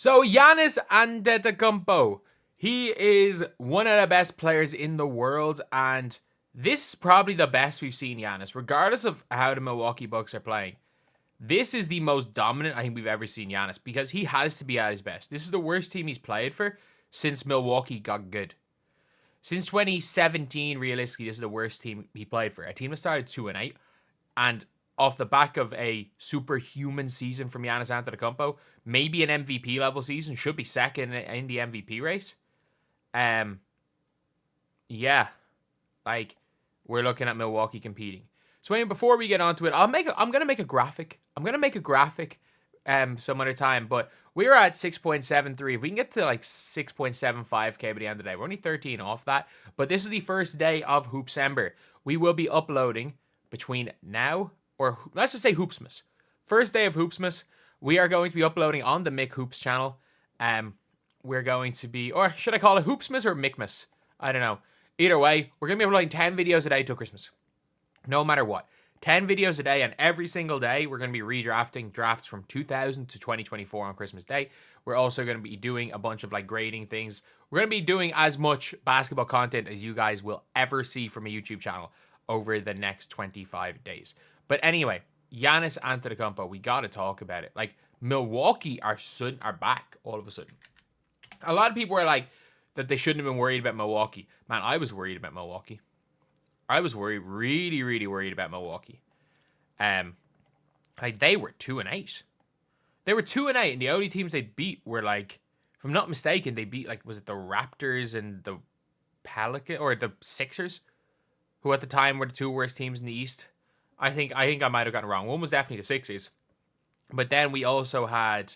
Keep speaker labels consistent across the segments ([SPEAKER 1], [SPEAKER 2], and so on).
[SPEAKER 1] So Giannis Antetokounmpo, he is one of the best players in the world, and this is probably the best we've seen Giannis, regardless of how the Milwaukee Bucks are playing. This is the most dominant I think we've ever seen Giannis, because he has to be at his best. This is the worst team he's played for since Milwaukee got good. Since 2017, realistically, this is the worst team he played for. A team that started 2-8, and off the back of a superhuman season from Giannis Antetokounmpo, maybe an MVP level season, should be second in the MVP race. Yeah, like we're looking at Milwaukee competing. So anyway, before we get onto it, I'm gonna make a graphic. Some other time, but we're at 6.73. If we can get to like 6.75k by the end of the day, we're only 13 off that. But this is the first day of Hoopsember. We will be uploading between now, or let's just say Hoopsmas. First day of Hoopsmas, we are going to be uploading on the Mick Hoops channel. We're going to be, or should I call it Hoopsmas or Mickmas? I don't know. Either way, we're going to be uploading 10 videos a day till Christmas. No matter what. 10 videos a day, and every single day we're going to be redrafting drafts from 2000 to 2024 on Christmas Day. We're also going to be doing a bunch of like grading things. We're going to be doing as much basketball content as you guys will ever see from a YouTube channel over the next 25 days. But anyway, Giannis Antetokounmpo, we got to talk about it. Like, Milwaukee are back all of a sudden. A lot of people were like that they shouldn't have been worried about Milwaukee. Man, I was worried about Milwaukee. I was really, really worried about Milwaukee. Like they were 2-8. They were 2-8, and the only teams they beat were like, if I'm not mistaken, they beat like, was it the Raptors and the Pelican or the Sixers, who at the time were the two worst teams in the East. I think I might have gotten it wrong. One was definitely the Sixers, but then we also had,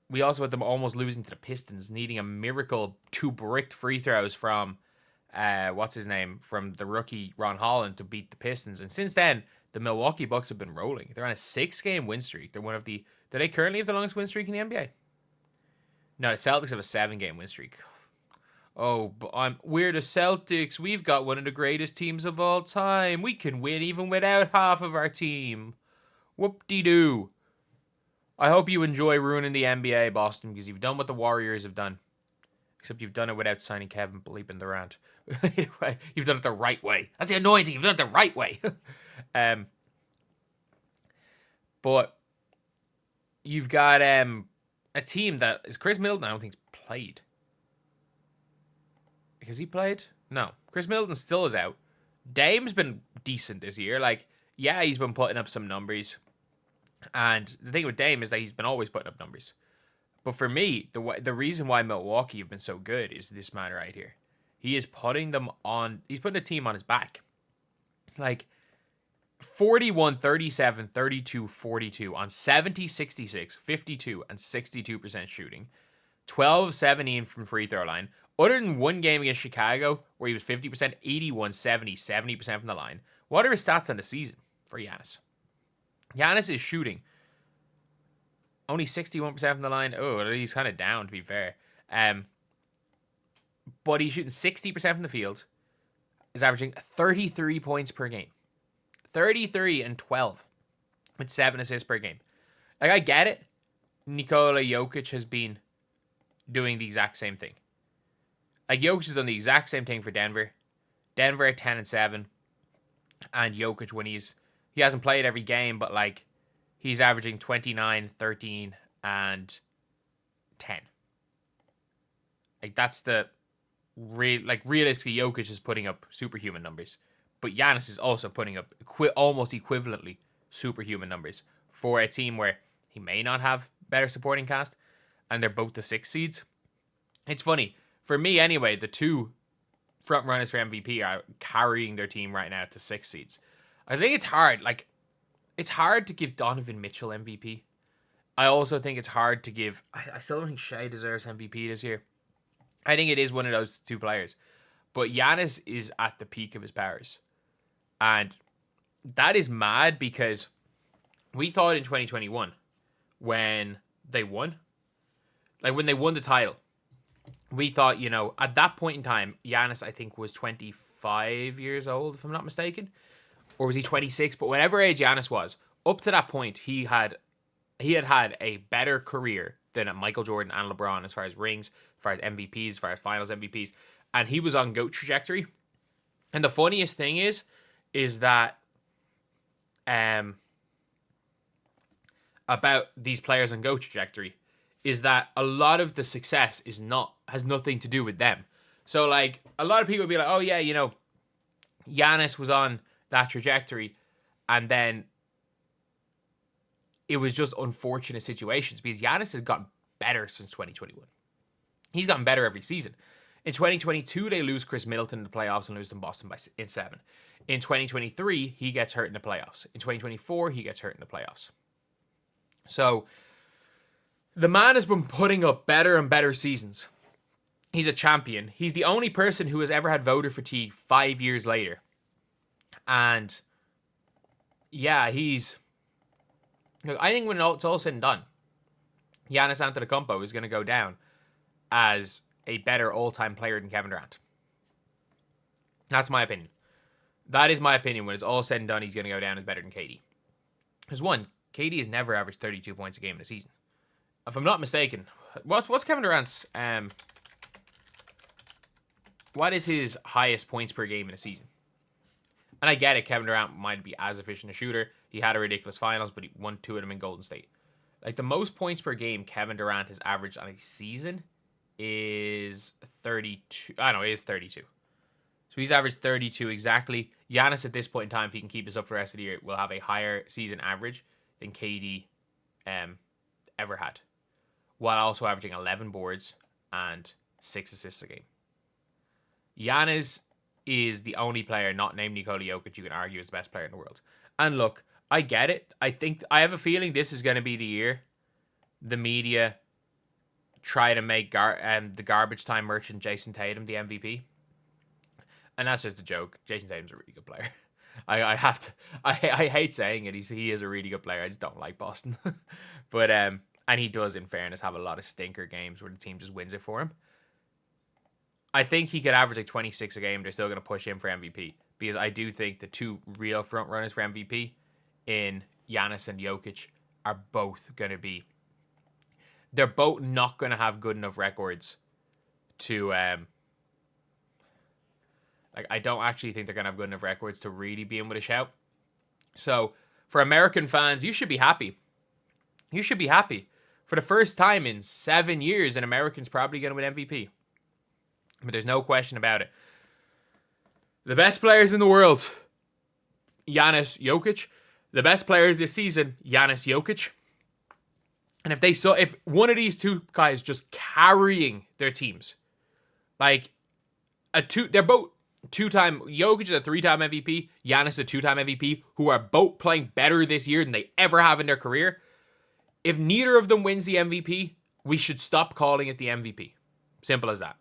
[SPEAKER 1] we also had them almost losing to the Pistons, needing a miracle 2 bricked free throws from, from the rookie Ron Holland to beat the Pistons. And since then, the Milwaukee Bucks have been rolling. They're on a 6-game win streak. They're do they currently have the longest win streak in the NBA? No, the Celtics have a 7-game win streak. Oh, but we're the Celtics. We've got one of the greatest teams of all time. We can win even without half of our team. Whoop-de-doo. I hope you enjoy ruining the NBA, Boston, because you've done what the Warriors have done. Except you've done it without signing Kevin bleeping Durant. You've done it the right way. That's the annoying thing. You've done it the right way. But you've got a team that is Chris Middleton. I don't think he's played. Has he played? No. Chris Middleton still is out. Dame's been decent this year. Like, yeah, he's been putting up some numbers. And the thing with Dame is that he's been always putting up numbers. But for me, the reason why Milwaukee have been so good is this man right here. He's putting the team on his back. Like 41, 37, 32, 42 on 70, 66, 52, and 62% shooting. 12, 17 from free throw line. Other than one game against Chicago, where he was 50%, 81, 70, 70% from the line. What are his stats on the season for Giannis? Giannis is shooting only 61% from the line. Oh, he's kind of down, to be fair. But he's shooting 60% from the field. He's averaging 33 points per game. 33 and 12 with 7 assists per game. Like, I get it. Nikola Jokic has been doing the exact same thing. Like, Jokic has done the exact same thing for Denver. Denver at 10 and 7. And Jokic, when he hasn't played every game, but like he's averaging 29, 13, and 10. Like, that's realistically, Jokic is putting up superhuman numbers. But Giannis is also putting up almost equivalently superhuman numbers for a team where he may not have better supporting cast, and they're both the 6 seeds. It's funny. For me, anyway, the two front runners for MVP are carrying their team right now to 6 seeds. I think it's hard. Like, it's hard to give Donovan Mitchell MVP. I also think it's hard to give... I still don't think Shea deserves MVP this year. I think it is one of those two players. But Giannis is at the peak of his powers. And that is mad, because we thought in 2021, when they won, like when they won the title, we thought, at that point in time, Giannis, I think, was 25 years old, if I'm not mistaken. Or was he 26? But whatever age Giannis was, up to that point, he had a better career than Michael Jordan and LeBron as far as rings, as far as MVPs, as far as finals MVPs, and he was on GOAT trajectory. And the funniest thing is that about these players on GOAT trajectory is that a lot of the success has nothing to do with them. So like a lot of people be like, oh yeah, you know, Giannis was on that trajectory, and then it was just unfortunate situations because Giannis has gotten better since 2021. He's gotten better every season. In 2022, they lose Chris Middleton in the playoffs and lose to Boston in 7. In 2023, he gets hurt in the playoffs. In 2024, he gets hurt in the playoffs. So the man has been putting up better and better seasons. He's a champion. He's the only person who has ever had voter fatigue 5 years later. And yeah, I think when it's all said and done, Giannis Antetokounmpo is going to go down as a better all-time player than Kevin Durant. That's my opinion. That is my opinion. When it's all said and done, he's going to go down as better than KD. Because one, KD has never averaged 32 points a game in a season. If I'm not mistaken, what's Kevin Durant's what is his highest points per game in a season? And I get it, Kevin Durant might be as efficient a shooter. He had a ridiculous finals, but he won 2 of them in Golden State. Like the most points per game Kevin Durant has averaged on a season is 32. I know, it is 32. So he's averaged 32 exactly. Giannis at this point in time, if he can keep this up for the rest of the year, will have a higher season average than KD ever had, while also averaging 11 boards and 6 assists a game. Giannis is the only player not named Nikola Jokic you can argue is the best player in the world. And look, I get it. I have a feeling this is going to be the year the media try to make the garbage time merchant Jason Tatum the MVP. And that's just a joke. Jason Tatum's a really good player. I hate saying it. He is a really good player. I just don't like Boston. But and he does, in fairness, have a lot of stinker games where the team just wins it for him. I think he could average like 26 a game. They're still going to push him for MVP because I do think the two real front runners for MVP in Giannis and Jokic are both going to be. They're both not going to have good enough records to I don't actually think they're going to have good enough records to really be in with a shout. So, for American fans, you should be happy. You should be happy. For the first time in 7 years, an American's probably going to win MVP. But there's no question about it. The best players in the world, Giannis, Jokic. The best players this season, Giannis, Jokic. And if one of these two guys just carrying their teams, like they're both two-time, Jokic is a 3-time MVP, Giannis a 2-time MVP, who are both playing better this year than they ever have in their career. If neither of them wins the MVP, we should stop calling it the MVP. Simple as that.